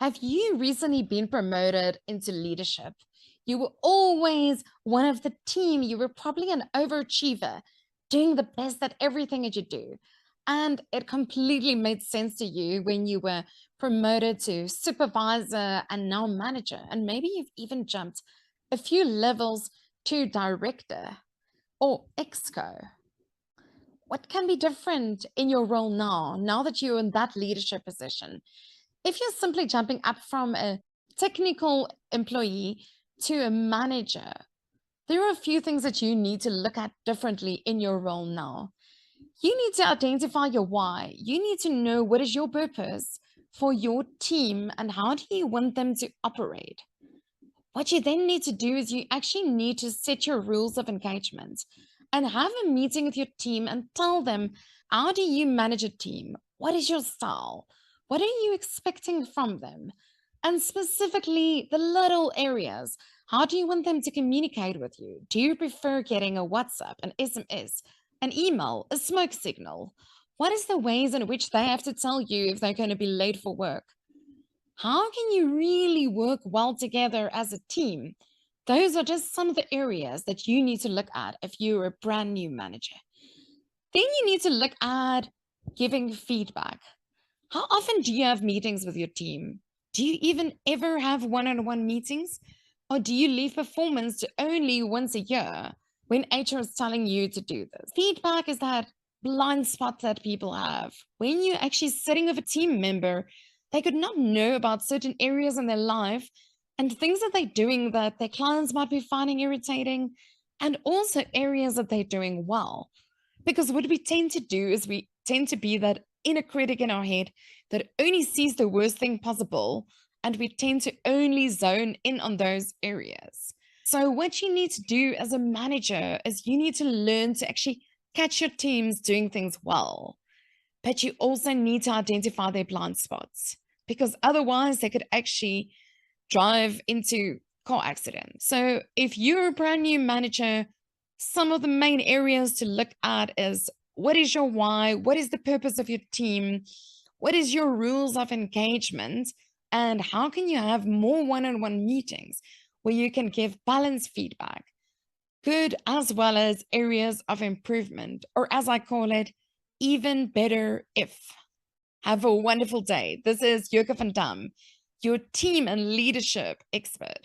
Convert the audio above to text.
Have you recently been promoted into leadership? You were always one of the team. You were probably an overachiever, doing the best at everything that you do. And it completely made sense to you when you were promoted to supervisor and now manager. And maybe you've even jumped a few levels to director or exco. What can be different in your role now that you're in that leadership position? If you're simply jumping up from a technical employee to a manager, there are a few things that you need to look at differently in your role now. You need to identify your why. You need to know what is your purpose for your team and how do you want them to operate. What you then need to do is you actually need to set your rules of engagement and have a meeting with your team and tell them, how do you manage a team? What is your style? What are you expecting from them? And specifically, the little areas. How do you want them to communicate with you? Do you prefer getting a WhatsApp, an SMS, an email, a smoke signal? What is the ways in which they have to tell you if they're going to be late for work? How can you really work well together as a team? Those are just some of the areas that you need to look at if you're a brand new manager. Then you need to look at giving feedback. How often do you have meetings with your team? Do you even ever have one on one meetings? Or do you leave performance to only once a year when HR is telling you to do this? Feedback is that blind spot that people have. When you're actually sitting with a team member, they could not know about certain areas in their life and things that they're doing that their clients might be finding irritating, and also areas that they're doing well. Because what we tend to do is we tend to be that inner critic in our head that only sees the worst thing possible, and we tend to only zone in on those areas. So, what you need to do as a manager is you need to learn to actually catch your teams doing things well, but you also need to identify their blind spots because otherwise they could actually drive into car accidents. So, if you're a brand new manager, some of the main areas to look at is what is your why? What is the purpose of your team? What is your rules of engagement? And how can you have more one on one meetings where you can give balanced feedback, good as well as areas of improvement, or as I call it, even better if. Have a wonderful day. This is Yoga van Dam, your team and leadership expert.